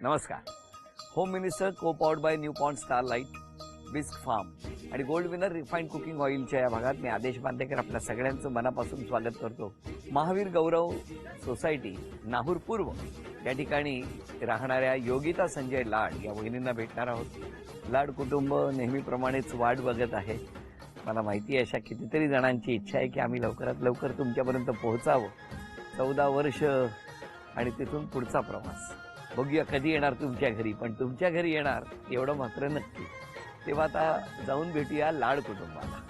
नमस्कार. Home Minister co powered by New Pond Starlight, Bisk Farm and Gold Winner refined cooking ऑइलच्या या भागात मी आदेश बांदेकर आपल्या सगळ्यांचं मनापासून स्वागत करतो. महावीर गौरव सोसायटी नाहूर पूर्व या ठिकाणी राहणाऱ्या योगिता संजय लाड या वहिनींना भेटणार आहोत. लाड कुटुंब नेहमीप्रमाणेच वाट बघत आहे. मला माहिती आहे अशा कितीतरी जणांची इच्छा आहे की आम्ही लवकरात लवकर तुमच्यापर्यंत पोहोचावं. 14 वर्ष आणि तिथून पुढचा प्रवास. बघूया कधी येणार तुमच्या घरी, पण तुमच्या घरी येणार एवढं मात्र नक्की. तेव्हा आता जाऊन भेटूया लाड कुटुंबाला.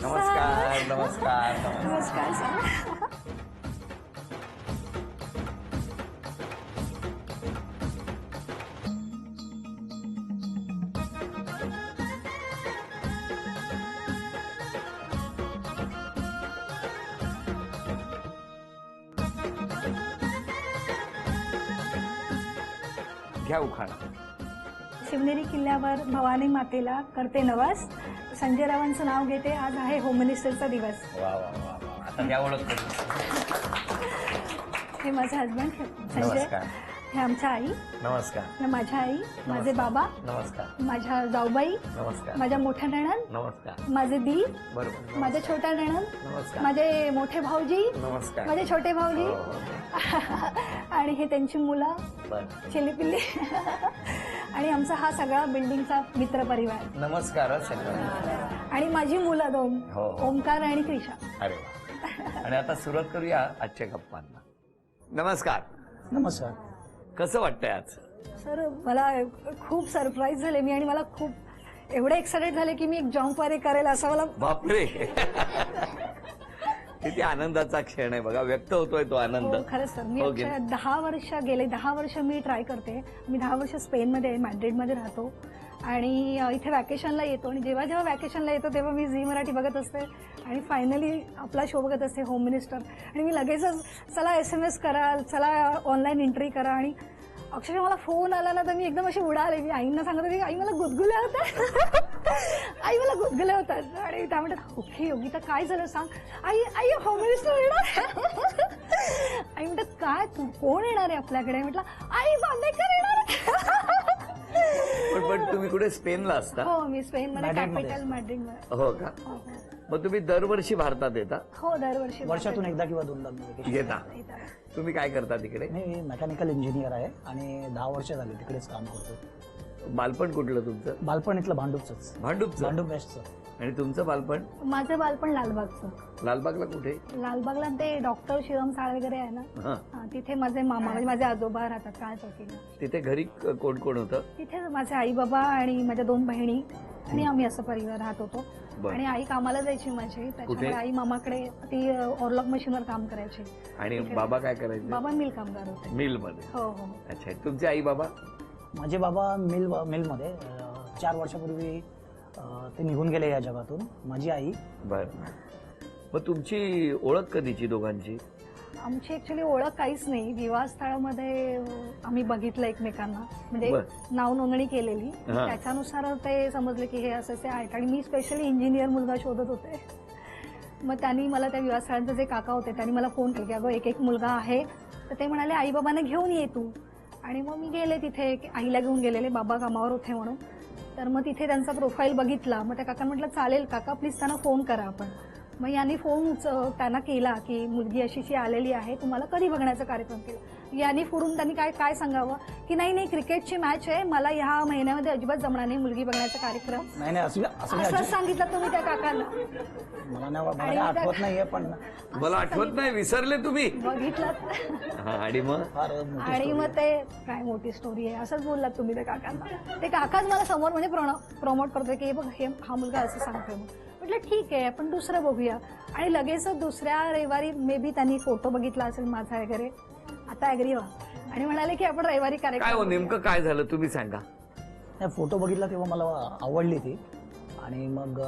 नमस्कार नमस्कार नमस्कार सर. घ्या उखाणा. शिवनेरी किल्ल्यावर भवानी मातेला करते नवस. संजय रावांचं नाव घेते. आज आहे होम मिनिस्टरचा दिवस. वा वा वा वा. आता घ्या ओळख करू. हे माझे हजबंड संजय. नमस्कार. हे आमच्या आई. नमस्कार. माझ्या आई, माझे बाबा, नमस्कार. माझ्या जाऊबाई, नमस्कार. माझ्या मोठ्या नणंद, नमस्कार. माझे दीर, बरोबर. माझ्या छोट्या नणंद, नमस्कार. माझे मोठे भाऊजी, नमस्कार. माझे छोटे भाऊजी, हो, हो. आणि हे त्यांची मुलं, बरं. चिलीपिल्ली, आणि आमचा हा सगळा बिल्डिंगचा मित्र परिवार. नमस्कार सगळ्यांना. आणि माझी मुलं 2, हो, हो. ओमकार आणि क्रिशा. अरे वा. आणि आता सुरुवात करूया आजच्या गप्पांना. नमस्कार. नमस्कार. कसं वाटतंय आज? सर मला खूप सरप्राईज झाले मी, आणि मला खूप एवढे एक्साइटेड झाले की मी एक जॉम्प वगैरे करेल असं मला. बापरे. किती आनंदाचा क्षण आहे बघा. व्यक्त होतोय तो आनंद. हो, खरंच सर. मी हो की अक्षरशः 10 वर्ष मी ट्राय करते. मी 10 वर्ष स्पेनमध्ये मॅड्रिडमध्ये राहतो आणि इथे वॅकेशनला येतो, आणि जेव्हा जेव्हा वॅकेशनला येतो तेव्हा मी झी मराठी बघत असते आणि फायनली आपला शो बघत असते होम मिनिस्टर. आणि मी लगेचच चला SMS करा, चला ऑनलाईन एंट्री करा. आणि अक्षरशः मला फोन आला ना तर मी एकदम अशी उडाले. मी आईंना सांगत होते, आई मला गुदगुल्या होतात. आई मला गुदगुल्या होतात. आणि त्या म्हणतात ओके योगिता काय झालं सांग. आई आई होम मिनिस्टर येणार. आई म्हणतात काय तू कोण येणार आहे आपल्याकडे. म्हटलं आई बांदेकर येणार. पण तुम्ही कुठे स्पेनला असता? हो, मी स्पेनमध्ये मॅड्रिडमध्ये. कॅपिटल मॅड्रिडमध्ये. हो का. मग तुम्ही दरवर्षी भारतात येता? हो, दरवर्षी वर्षातून एकदा किंवा दोनदा vacation. येता. तुम्ही काय करता तिकडे? मी मेकॅनिकल इंजिनियर आहे आणि 10 वर्ष झाली तिकडेच काम करतो. बालपण कुठलं तुमचं? बालपण इथलं भांडूपच. भांडूपचं. भांडूप वेस्टचं. आणि तुमचं बालपण? माझं बालपण लालबागचं. लालबागला कुठे? लालबागला ते डॉक्टर श्रीराम साळ वगैरे आहे ना, हा. तिथे माझे मामा म्हणजे माझे आजोबा राहतात काळ चौकीला. तिथे घरी कोण कोण होतं? तिथे माझे आई बाबा आणि माझ्या 2 बहिणी आणि आम्ही असं परिवार राहत होतो. बरं. आणि आई कामाला जायची माझी, त्याच्यामुळे आई मामाकडे ती ऑरलॉक मशीनवर काम करायची. आणि बाबा काय करायचे? बाबा मिल कामगार होते. मिल मध्ये. हो हो. अच्छा. तुमचे आई बाबा? माझे बाबा मिलमध्ये 4 वर्षापूर्वी ते निघून गेले या जगातून. माझी आई. बर. मग तुमची ओळख कधीची दोघांची? आमची ऍक्च्युली ओळख काहीच नाही. विवाहस्थळामध्ये आम्ही बघितलं एकमेकांना, म्हणजे नाव नोंदणी केलेली. त्याच्यानुसार ते समजले की हे असे आहेत. आणि मी स्पेशली इंजिनियर मुलगा शोधत होते. मग त्यांनी मला त्या विवाहस्थळांचे जे काका होते त्यांनी मला फोन केला की अगं एक मुलगा आहे. तर ते म्हणाले आई बाबांना घेऊन ये तू. आणि मग मी गेले तिथे. आईला घेऊन गेलेले, बाबा कामावर होते म्हणून. तर मग तिथे त्यांचा प्रोफाईल बघितला. मग त्या काका म्हटलं चालेल काका प्लीज त्यांना फोन करा आपण. मग यांनी फोन त्यांना केला की मुलगी अशीशी आलेली आहे, तुम्हाला कधी बघण्याचा कार्यक्रम केला. यांनी फोडून त्यांनी काय सांगावं की नाही क्रिकेटची मॅच आहे, मला ह्या महिन्यामध्ये अजिबात जमणार नाही मुलगी बघण्याचा कार्यक्रम. नाही असं सांगितलं तुम्ही त्या काकांना. मला आठवत नाहीये पण मला आठवत नाही. विसरले तुम्ही? बघितलं. आणि मग? आणि मग ते काय मोठी स्टोरी आहे असंच बोललात तुम्ही त्या काकांना. ते काकाच मला समोर म्हणजे प्रमोट करतोय की बघ हा मुलगा असं सांगतोय. म्हटलं ठीक आहे आपण दुसरं बघूया. आणि लगेच दुसऱ्या रविवारी मे बी त्यांनी फोटो बघितला असेल माझा वगैरे. आता ॲग्री व्हा. आणि म्हणाले की आपण रविवारी कार्यक्रम. काय हो नेमकं काय झालं तुम्ही सांगा. फोटो बघितला तेव्हा मला आवडली ती. आणि मग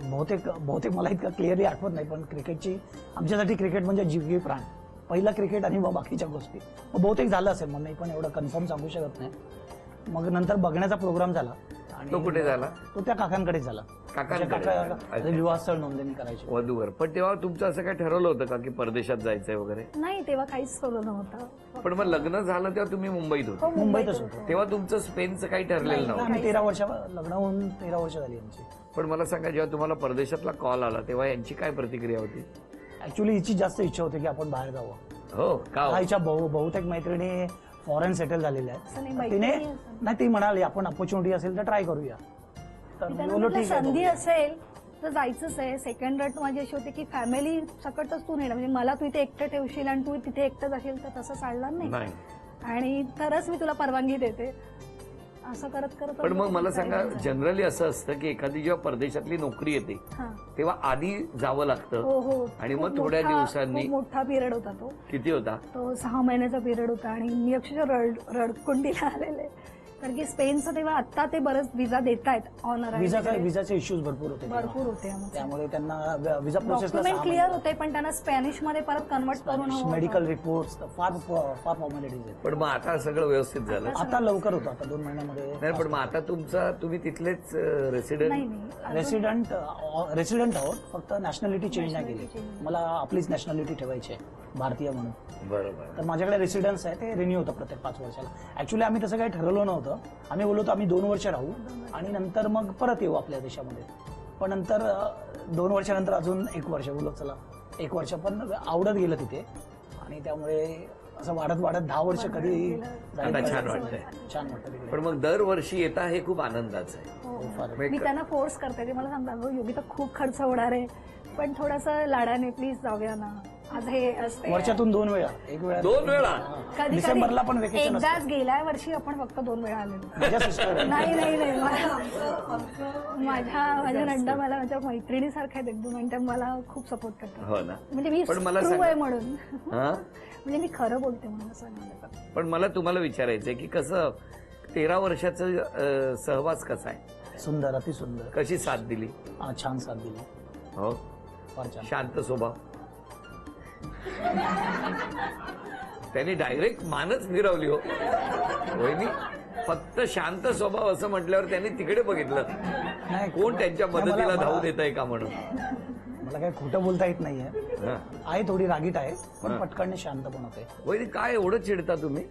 बहुतेक मला इतकं क्लिअरली आठवत नाही, पण क्रिकेटची आमच्यासाठी क्रिकेट म्हणजे जीव प्राण. पहिलं क्रिकेट आणि मग बाकीच्या गोष्टी. मग बहुतेक झालं असेल, मग मी पण एवढं कन्फर्म सांगू शकत नाही. मग नंतर बघण्याचा प्रोग्राम झाला आणि तो कुठे झाला? तो त्या काकांकडेच झाला. काकांकडे? काका विवाहस्थळ नोंदणी करायची. वधूवर. पण तेव्हा तुमचं असं काय ठरवलं होतं का की परदेशात जायचंय वगैरे? नाही, तेव्हा काहीच ठरवलं नव्हतं. पण मग लग्न झालं तेव्हा तुम्ही मुंबईत होते. हो, मुंबईतच होतो. तेव्हा तुमचं स्पेनचं काही ठरलेलं नव्हतं. आम्ही 13 वर्ष, लग्न होऊन 13 वर्ष झाली यांची. पण मला सांगा, जेव्हा तुम्हाला परदेशातला कॉल आला तेव्हा यांची काय प्रतिक्रिया होती? ऍक्च्युली हिची जास्त इच्छा होती की आपण बाहेर जावं. हो का? हा, हिच्या बहुतेक मैत्रिणी फॉरेन सेटल झालेल्या असं नाही, आहेत. तिने मैत्रिणी असं. नाही, ती म्हणाली आपण अपॉर्च्युनिटी असेल तर ट्राय करूया. तर मी मी त्यांना बोललो म्हटलं, ठीक आहे संधी बघूया. असेल तर जायचंच आहे. सेकंड रट माझी अशी होती की फॅमिली सकटच तू नेणार, म्हणजे मला तू इथे एकटं ठेवशील आणि तू तिथे एकटंच असेल तर तसं चालणार नाही. नाही. आणि तरच मी तुला परवानगी देते. असं करत करत पण मग मला सांगा, जनरली असं असतं की एखादी जेव्हा परदेशातली नोकरी येते हा. तेव्हा आधी जावं लागतं हो हो. आणि मग खूप थोड्या मोठा- दिवसांनी. खूप मोठा पिरियड होता तो. किती होता? तो 6 महिन्याचा पिरियड होता आणि मी अक्षरशः रडकुंडीला आलेले. कारण की स्पेनचं तेव्हा आता ते बरंच विजा देत आहेत ऑनर. विजाचे इश्यूज भरपूर होते तेव्हा. भरपूर होते आमचे. त्यामुळे त्यांना विजा प्रोसेसला डॉक्युमेंट क्लिअर होते पण त्यांना स्पॅनिश मध्ये परत कन्वर्ट करून हवं होतं. मेडिकल रिपोर्ट्स फार फॉर्मॅलिटीज आहेत. पण मग आता सगळं व्यवस्थित झालं? आता लवकर होतं, आता 2 महिन्यामध्ये. नाही, पण मग आता तुम्ही तिथलेच रेसिडेंट? नाही नाही. रेसिडेंट आहोत, फक्त नॅशनॅलिटी चेंज नाही केली. मला आपलीच नॅशनॅलिटी ठेवायची आहे, भारतीय म्हणून. बरोबर. तर माझ्याकडे रेसिडेन्स आहे, ते रिन्यू होतं प्रत्येक 5 वर्षाला. ऍक्च्युली आम्ही तसं काही ठरवलं नव्हतं. आम्ही बोललो आम्ही 2 वर्ष राहू आणि नंतर मग परत येऊ आपल्या देशामध्ये. पण नंतर 2 वर्षानंतर अजून 1 वर्ष बोललो चला 1 वर्ष, पण आवडत गेलं तिथे आणि त्यामुळे असं वाढत 10 वर्ष कधी आता छान वाटतंय. छान वाटतं तिकडे. पण मग दरवर्षी येता हे खूप आनंदाचं आहे. हो. फार. मी त्यांना फोर्स करते. ते मला सांगतात योगी तर खूप खर्च होणार आहे पण थोडासा लाडाने प्लीज जाऊया ना. आज हे असते वर्षातून 2 वेळा, 1 वेळा 2 वेळा? कधी डिसेंबरला पण कधी वेकेशन एकदाच गेल्या वर्षी आपण फक्त 2 वेळा आलेलो. माझ्या सिस्टर नाही नाही नाही माझ्या नंदा मला माझ्या मैत्रिणीसारख्या आहेत एकदम आणि त्या मला खूप सपोर्ट करतात. हो ना. म्हणजे मी पण मला ट्रू सांगा- आहे म्हणून. हा? म्हणजे मी खरं बोलते म्हणून असं म्हणायचं. पण मला तुम्हाला विचारायचंय की कसं 13 वर्षाचं सहवास कसा आहे? सुंदर, अतिसुंदर. कशी साथ दिली? छान साथ दिली, हो. फार छान. शांत स्वभाव. त्यांनी डायरेक्ट मानच फिरवली हो वहिनी. फक्त शांत स्वभाव असं म्हटल्यावर त्यांनी तिकडे बघितलं नाही, कोण त्यांच्या मदतीला धावून येत आहे का म्हणून. मला काही खोटं बोलता येत नाहीये. हा. आहे थोडी रागीट आहे, पण हा. पटकन शांत पण होते. वहिनी काय एवढं चिडता तुम्ही?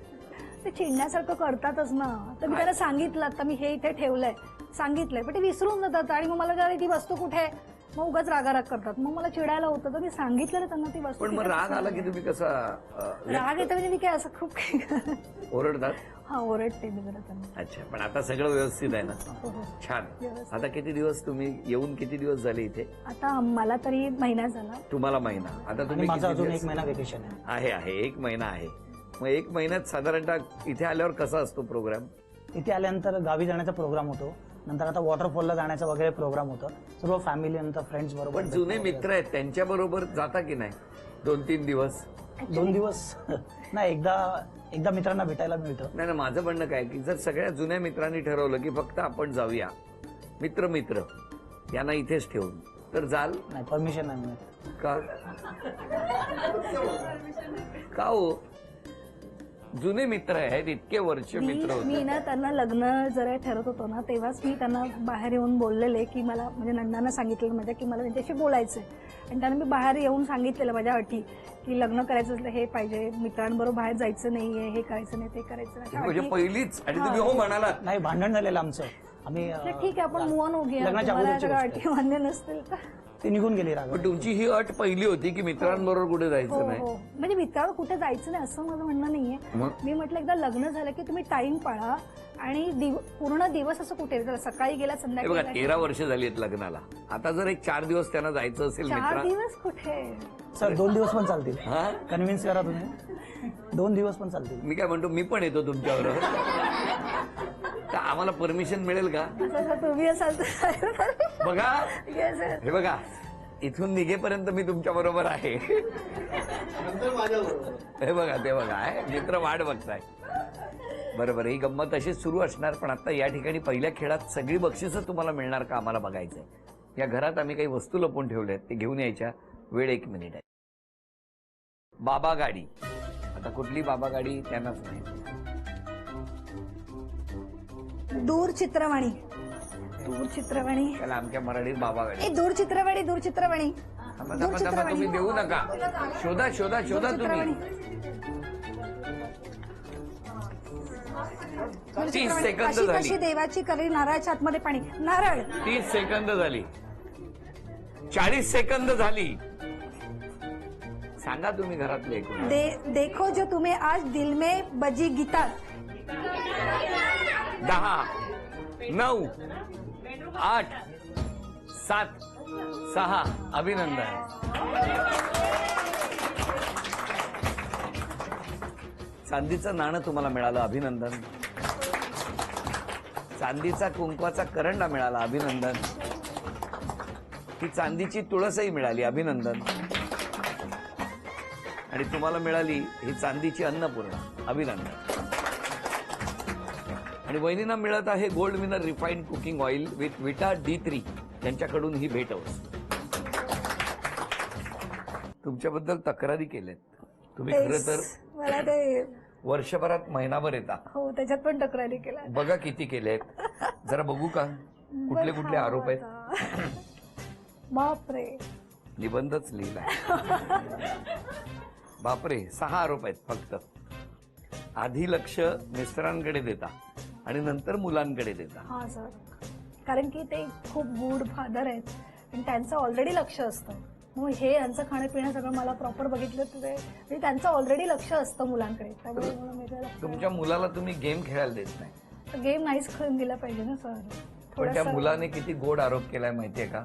ते चिडण्यासारखं करतातच ना. तर मी त्यांना सांगितलं आता मी हे इथे ठेवलंय सांगितलंय पण ते विसरून जातात आणि मग मला काय ती वस्तू कुठे आहे मग उगाच रागाराग करतात. मग मला चिडायला होतं तर मी सांगितलं ना त्यांना ती वस्तू. पण मग तिथे राग आला की तुम्ही कसा राग येतं म्हणजे मी काय असं खूप काही ओरडतात? हा ओरडते मी जरा त्यांना. अच्छा. पण आता सगळं व्यवस्थित आहे ना? हो, हो. छान. व्यवस्थित. आता किती दिवस तुम्ही येऊन किती दिवस झाले इथे? आता मला तरी महिना झाला. तुम्हाला महिना. आता आणि तुम्ही माझा किती अजून दिवस? 1 महिना वेकेशन आहे. आहे 1 महिना आहे. मग 1 महिन्यात साधारणतः इथे आल्यावर कसा असतो प्रोग्राम? इथे आल्यानंतर गावी जाण्याचा प्रोग्राम होतो, नंतर आता वॉटरफॉलला जाण्याचा वगैरे प्रोग्राम होतो. सर्व फॅमिली नंतर फ्रेंड्स बरोबर. पण जुने मित्र आहेत त्यांच्या बरोबर जाता की नाही 2-3 दिवस? 2 दिवस नाही, एकदा मित्रांना भेटायला मिळतं. नाही ना. माझं म्हणणं काय की जर सगळ्या जुन्या मित्रांनी ठरवलं की फक्त आपण जाऊया मित्र यांना इथेच ठेवून तर जाल नाही, परमिशन नाही मिळत. का? का हो? जुने मित्र आहेत, इतके वर्ष मित्र मी होते. ना त्यांना लग्न जरा ठरत होतो ना तेव्हाच मी त्यांना बाहेर येऊन बोललेले की मला म्हणजे नंदांना सांगितलेलं माझ्या की मला त्यांच्याशी बोलायचंय आणि त्यांना मी बाहेर येऊन सांगितलेलं माझ्या अटी की लग्न करायचं असलं हे पाहिजे, मित्रांबरोबर बाहेर जायचं नाहीये, हे करायचं नाही, ते करायचं नाही. अशा म्हणजे अटी- पहिलीच आणि तुम्ही हो म्हणालात? नाही, भांडण झालेलं आमचं. आम्ही म्हटलं, ठीक आहे आपण मूव ऑन होऊया. लग्नाच्या तुम्हाला अगोदरची सगळ्या गोष्ट अटी मान्य नसतील तर ते निघून गेली राग. पण तुमची ही अट पहिली होती की मित्रांबरोबर कुठे हो जायचं नाही? हो. म्हणजे मित्रावर कुठे जायचं नाही असं माझं म्हणणं नाहीये. मग? मी म्हटलं एकदा लग्न झालं की तुम्ही टाइम पाळा आणि पूर्ण दिवस असं कुठे जर सकाळी गेला हे बघा संध्याकाळी 13 वर्ष झाली आहेत लग्नाला. आता जर एक 4 दिवस त्यांना जायचं असेल 4 मित्रा दिवस कुठे. सर 2 दिवस पण चालतील. हा? कन्व्हिन्स करा तुम्ही. 2 दिवस पण चालतील. मी काय म्हणतो मी पण येतो तुमच्याबरोबर. तर आम्हाला परमिशन मिळेल का? असं तुम्ही असाल तर बघा Yes, sir. हे बघा इथून निघेपर्यंत मी तुमच्या बरोबर आहे. हे बघा ते बघा मित्र वाट बघताय. बरोबर. ही गंमत अशीच सुरू असणार. पण आता या ठिकाणी पहिल्या खेळात सगळी बक्षिसं तुम्हाला मिळणार का आम्हाला बघायचंय. या घरात आम्ही काही वस्तू लपवून ठेवल्या आहेत ते घेऊन यायच्या. वेळ 1 मिनिट आहे. बाबा गाडी. आता कुठली बाबा गाडी त्यांनाच नाही. दूरचित्रवाणी. दूरचित्रवाणी. त्याला आमच्या मराठीत बाबा गाडी. दूरचित्रवाणी. दूरचित्रवाणी. तुम्ही देऊ नका. शोधा शोधा शोधा तुम्ही. 30 सेकंद अशी झाली. कशी देवाची कली नारळाच्या आतमध्ये पाणी. नारळ. 30 सेकंद झाली. 40 सेकंद झाली. सांगा तुम्ही घरातले एकूण. देखो जो तुम्हें आज दिल में बजी गीता. 10 9 8 7 6. अभिनंदन. चांदीचं नाणं तुम्हाला मिळालं. अभिनंदन. चांदीचा कुंकवाचा करंडा मिळाला. अभिनंदन. ती चांदीची तुळसही मिळाली. अभिनंदन. आणि तुम्हाला मिळाली ही चांदीची अन्नपूर्णा. अभिनंदन. आणि वहिनींना मिळत आहे gold Winner refined cooking oil with विटा D3 यांच्याकडून ही भेट वस्तू. तुमच्याबद्दल तक्रारी केल्यात. तुम्ही खरं तर मला ते वर्षभरात महिनाभर येता. हो त्याच्यात पण तक्रारी केल्या. बघा किती केलेत. जरा बघू का कुठले कुठले आरोप आहेत. बापरे. निबंधच लिहिलाय. बापरे 6 आरोप आहेत फक्त. आधी लक्ष मिस्टरांकडे देता आणि नंतर मुलांकडे देता. हा सर. कारण की ते खूप गुड फादर आहेत आणि त्यांचं ऑलरेडी लक्ष असतं. मग हे यांचं खाणं पिणं सगळं मला प्रॉपर बघितलं तर म्हणजे त्यांचं ऑलरेडी लक्ष असतं मुलांकडे. त्यामुळे मला वेगळं तुमच्या मुलाला तुम्ही गेम खेळायला देत नाही. गेम नाहीच खेळून दिला पाहिजे ना सर. पण त्या मुलाने किती गोड आरोप केलाय माहितीये का.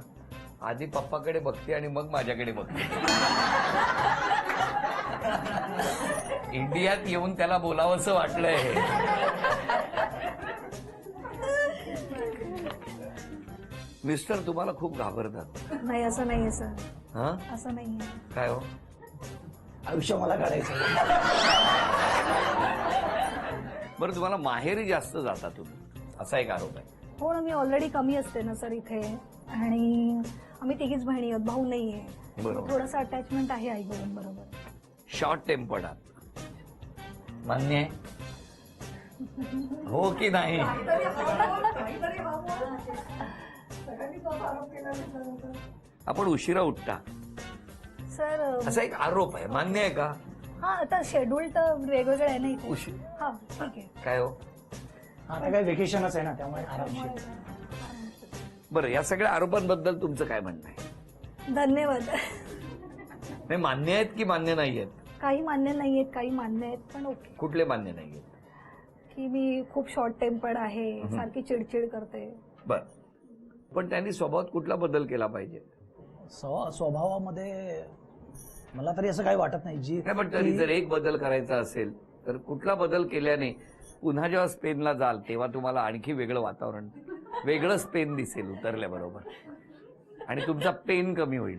आधी पप्पाकडे बघते आणि मग माझ्याकडे बघते. इंडियात येऊन त्याला बोलावंसं वाटलंय. मिस्टर तुम्हाला खूप घाबरतात. नाही असं नाहीये सर. हा असं नाहीये. काय हो. आयुष्य मला काढायचं. बरं तुम्हाला माहेरी जास्त जाता तुम्ही असा एक आरोप आहे. हो ना. मी ऑलरेडी कमी असते ना सर इथे. आणि आम्ही तिघीच बहिणी आहोत. भाऊ नाहीये. बरोबर. थोडंसं अटॅचमेंट आहे आई बरोबर. शॉर्ट टेम्पर्ड आहात. मान्य आहे हो की नाही. आपण उशिरा उठता सर असा एक आरोप आहे. मान्य आहे का. हा आता शेड्यूल तर वेगवेगळं आहे ना इथे. उशीर हा ठीक आहे. काय हो. आता काय वेकेशनच आहे ना त्यामुळे आरामशीर. बरं या सगळ्या आरोपांबद्दल तुमचं काय म्हणणं आहे. धन्यवाद. नाही मान्य आहेत की मान्य नाही आहेत. काही मान्य नाहीयेत काही मान्य आहेत पण ओके. कुठले मान्य नाही आहेत. की मी खूप शॉर्ट टेम्पर्ड आहे. सारखी चिडचिड करते. बर पण त्यांनी स्वभावात कुठला बदल केला पाहिजे. स्वभावामध्ये मला तरी असं काही वाटत नाही. जी नाही पण तरी जर एक बदल करायचा असेल तर कुठला बदल केल्याने पुन्हा जेव्हा स्पेनला जाल तेव्हा तुम्हाला आणखी वेगळं वातावरण वेगळं स्पेन दिसेल उतरल्याबरोबर आणि तुमचा पेन कमी होईल.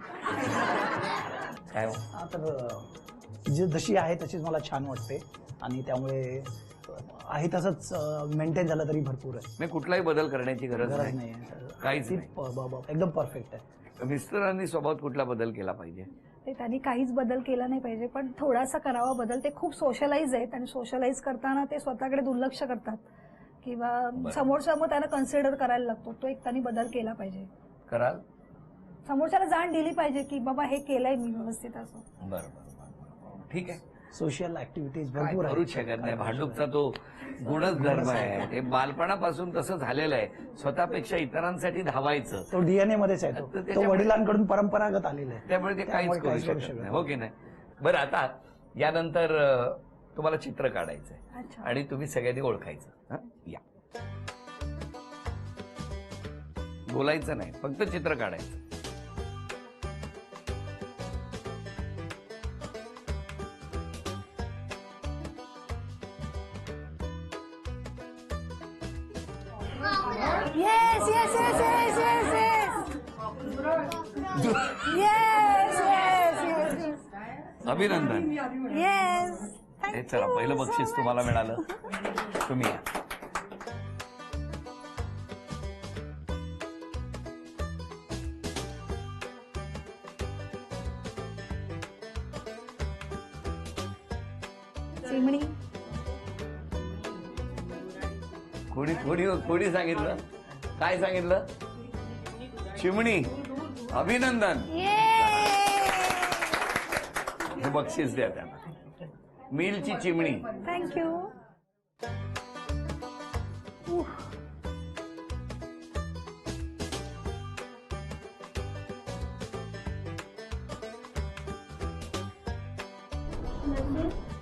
काय हो? तर जे जशी आहे तशीच मला छान वाटते आणि त्यामुळे आहे तसंच मेंटेन झालं तरी भरपूर आहे. मी कुठलाही बदल करण्याची गरज गरज नाही. नाही. काहीच ती नाही. एकदम परफेक्ट आहे. मिस्टरांनी स्वभावात कुठला बदल केला पाहिजे. ते त्यांनी काहीच बदल केला नाही पाहिजे पण थोडासा करावा बदल. ते खूप सोशलाइज आहेत आणि सोशलाइज करताना ते स्वतःकडे दुर्लक्ष करतात किंवा समोरचा मग त्यांना कन्सिडर करायला लागतो. तो एक त्यांनी बदल केला पाहिजे. कराल. समोरच्याला जाण दिली पाहिजे की बाबा हे केलंय मी व्यवस्थित असं. बरं ठीक आहे. सोशल ऍक्टिव्हिटीज काय भरपूर करूच शकत नाही. भांडूपचा तो गुणच धर्म आहे. ते बालपणापासून तसं झालेलं आहे. स्वतःपेक्षा इतरांसाठी धावायचं तो डीएनए मध्येच आहे. तो वडिलांकडून परंपरागत आलेला आहे. त्यामुळे ते काहीच करू शकत नाही. हो की नाही. बरं आता यानंतर तुम्हाला चित्र काढायचंय अच्छा. आणि तुम्ही सगळ्यांनी ओळखायचं. हं? या बोलायचं नाही फक्त चित्र काढायचं. Yes, yes, yes, yes, yes, yes. Yes, yes, yes, yes. अभिनंदन. Yes. हे चला पहिलं बक्षीस तुम्हाला मिळालं. तुम्ही या. चिमणी. कोणी कोणी कोणी सांगितलं? काय सांगितलं? चिमणी. अभिनंदन. हे बक्षीस द्या त्यांना. मिलची चिमणी. थँक्यू.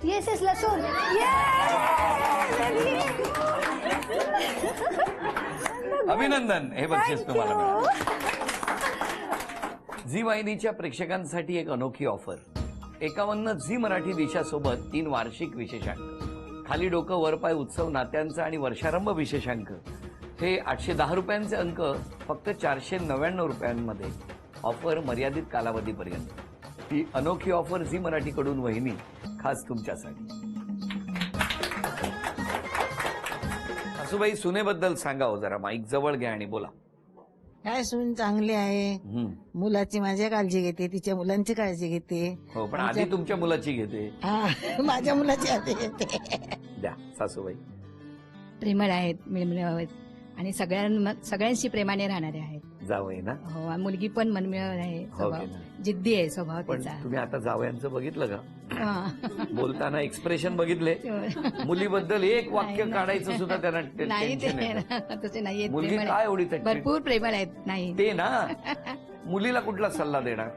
येस येस लसूण. अभिनंदन. हे बक्षीस तुम्हाला मिळालं. झी वाहिनीच्या प्रेक्षकांसाठी एक अनोखी ऑफर. 51 झी मराठी दिशासोबत 3 वार्षिक विशेषांक. खाली डोकं वर पाय उत्सव नात्यांचा आणि वर्षारंभ विशेषांक. हे 810 रुपयांचे अंक फक्त 499 रुपयांमध्ये. ऑफर मर्यादित कालावधीपर्यंत. ही अनोखी ऑफर झी मराठीकडून वहिनी खास तुमच्यासाठी. सासूबाई, सुनेबद्दल सांगा हो जरा. माईक जवळ घ्या आणि बोला. काय सून चांगली आहे. मुलाची माझ्या काळजी घेते, तिच्या मुलांची काळजी घेते. हो, पण आधी तुमच्या मुलाची घेते. हा, माझ्या मुलाची आधी घेते. द्या सासूबाई. प्रेमळ आहेत, मिळमिळ आहेत आणि सगळ्यांशी प्रेमाने राहणारे आहेत. जावई ना. हो, मुलगी पण मनमिळ आहे, स्वभाव जिद्दी आहे स्वभाव पण तिचा. तुम्ही आता जावयांचं बघितलं का? हा. बोलताना एक्सप्रेशन बघितले? मुलीबद्दल एक वाक्य काढायचं सुद्धा त्यांना नाही टेन्शन ते येतं. तसे नाहीये. मुलगी प्रेमळ काय आहे. एवढी तटली? भरपूर प्रेमळ आहेत. नाही ते ना. मुलीला कुठला सल्ला देणार?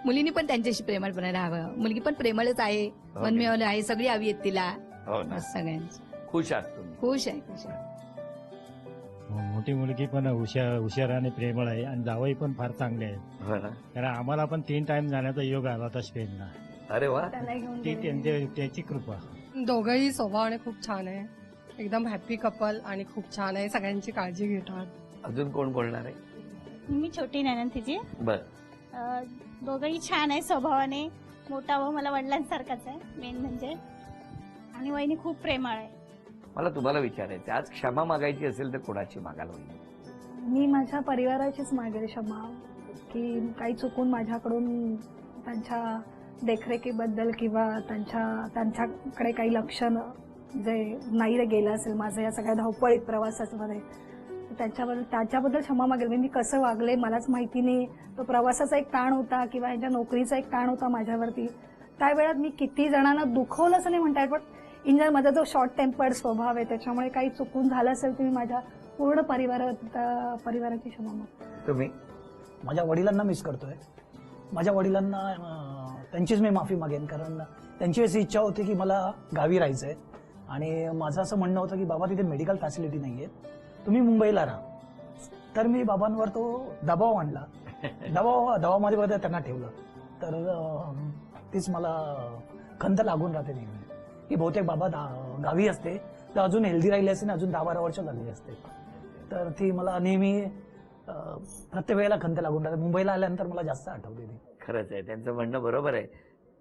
मुलींनी पण त्यांच्याशी प्रेमळपणे राहावं. मुलगी पण प्रेमळच आहे, मनमिळ आहे, सगळी हवी आहेत तिला. हो ना. सगळ्यांची खुश आहात तुम्ही? खुश आहे, खुश आहे. मोठी मुलगी पण हुशार आणि प्रेमळ आहे आणि जावई पण फार चांगले आहे. हो ना. कारण आम्हाला पण 3 टाइम जाण्याचा योग आला होता स्पेनला. अरे वा. त्याला घेऊन ती गेले. त्याची कृपा. दोघंही स्वभावाने खूप छान आहे. एकदम हॅपी कपल आणि खूप छान आहे. सगळ्यांची काळजी घेतात. अजून कोण बोलणार आहे? मी छोटी ननंद तिची. बर. दोघंही छान आहे स्वभावाने. मोठा भाऊ मला वडिलांसारखाच आहे मेन म्हणजे. आणि वहिनी खूप प्रेमळ आहे. मला तुम्हाला विचारायचं, आज क्षमा मागायची असेल तर कोणाची मागाल वहिनी? मी माझ्या परिवाराचीच मागेल क्षमा, की काही चुकून माझ्याकडून त्यांच्या देखरेखीबद्दल किंवा त्यांच्याकडे काही लक्ष जे नाही गेलं असेल माझं या सगळ्या धावपळीत प्रवासामध्ये, त्याच्याबद्दल क्षमा मागेल. मी कसं वागले मलाच माहिती नाही. तो प्रवासाचा एक ताण होता किंवा ह्यांच्या नोकरीचा एक ताण होता माझ्यावरती. त्यावेळात मी किती जणांना दुखवलं असं नाही म्हणता येत, पण माझा जो शॉर्ट टेम्पर्ड स्वभाव आहे त्याच्यामुळे काही चुकून झालं असेल तर मी माझ्या पूर्ण परिवाराची क्षमा मागते. तुम्ही? माझ्या वडिलांना मिस करतोय. माझ्या वडिलांना त्यांचीच मी माफी मागेन, कारण त्यांची अशी इच्छा होती की मला गावी राहायचंय आणि माझं असं म्हणणं होतं की बाबा तिथे मेडिकल फॅसिलिटी नाहीये, तुम्ही मुंबईला राहा. तर मी बाबांवर तो दबाव आणला. दबावामध्ये त्यांना ठेवलं. तर तीच मला खंत लागून राहते नेहमी की बहुतेक बाबा गावी असते तर अजून हेल्दी राहिले असते ना, अजून 10-12 वर्ष झालेली असते. तर ती मला नेहमी प्रत्येक वेळेला खंत लागून राहते. मुंबईला आल्यानंतर मला जास्त आठवते ती. खरंच आहे, त्यांचं म्हणणं बरोबर आहे.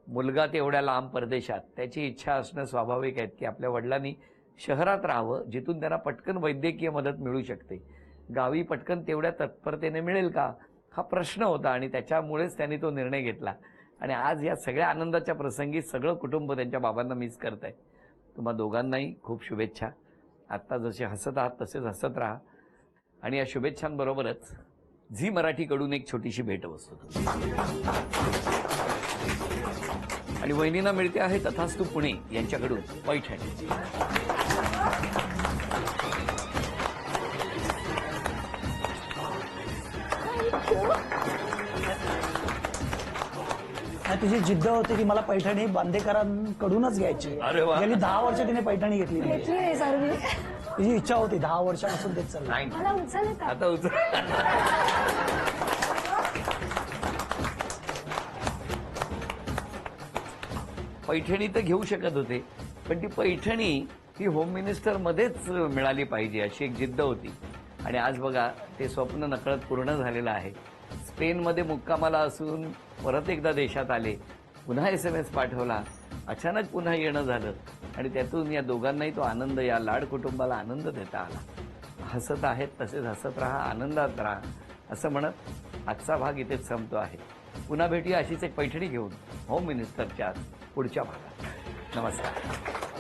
मुलगा तेवढ्या लांब परदेशात, त्याची इच्छा असणं स्वाभाविक आहे की आपल्या वडिलांनी शहरात राहावं जिथून त्यांना पटकन वैद्यकीय मदत मिळू शकते. गावी पटकन तेवढ्या तत्परतेने मिळेल का हा प्रश्न होता आणि त्याच्यामुळेच त्यांनी तो निर्णय घेतला. आणि आज या सगळ्या आनंदाच्या प्रसंगी सगळं कुटुंब त्यांच्या बाबांना मिस करत आहे. तुम्हा दोघांनाही खूप शुभेच्छा. आत्ता जसे हसत आहात तसेच हसत राहा. आणि या शुभेच्छांबरोबरच झी मराठीकडून एक छोटीशी भेटवस्तू आणि वहिनींना मिळते आहे तथास्तु पुणे यांच्याकडून पैठणी. तिची जिद्द होती की मला पैठणी बांदेकरांकडूनच घ्यायची. अरे वा. गेली 10 वर्ष तिने पैठणी घेतली नाही. घेतली नाही सर मी. तिची इच्छा होती 10 वर्षापासून तेच चाललं. नाही मला उचल का? आता उचल. पैठणी तर घेऊ शकत होते, पण ती पैठणी ही होम मिनिस्टर मध्येच मिळाली पाहिजे अशी एक जिद्द होती. आणि आज बघा ते स्वप्न नकळत पूर्ण झालेलं आहे. स्पेनमध्ये मुक्कामाला असून परत एकदा देशात आले, पुन्हा SMS पाठवला, अचानक पुन्हा येणं झालं आणि त्यातून या दोघांनाही तो आनंद, या लाड कुटुंबाला आनंद देता आला. हसत आहेत तसेच हसत राहा, आनंदात राहा असं म्हणत आजचा भाग इथेच संपतो आहे. पुन्हा भेटूया अशीच एक पैठणी घेऊन होम मिनिस्टरच्या पुढच्या भागात. नमस्कार.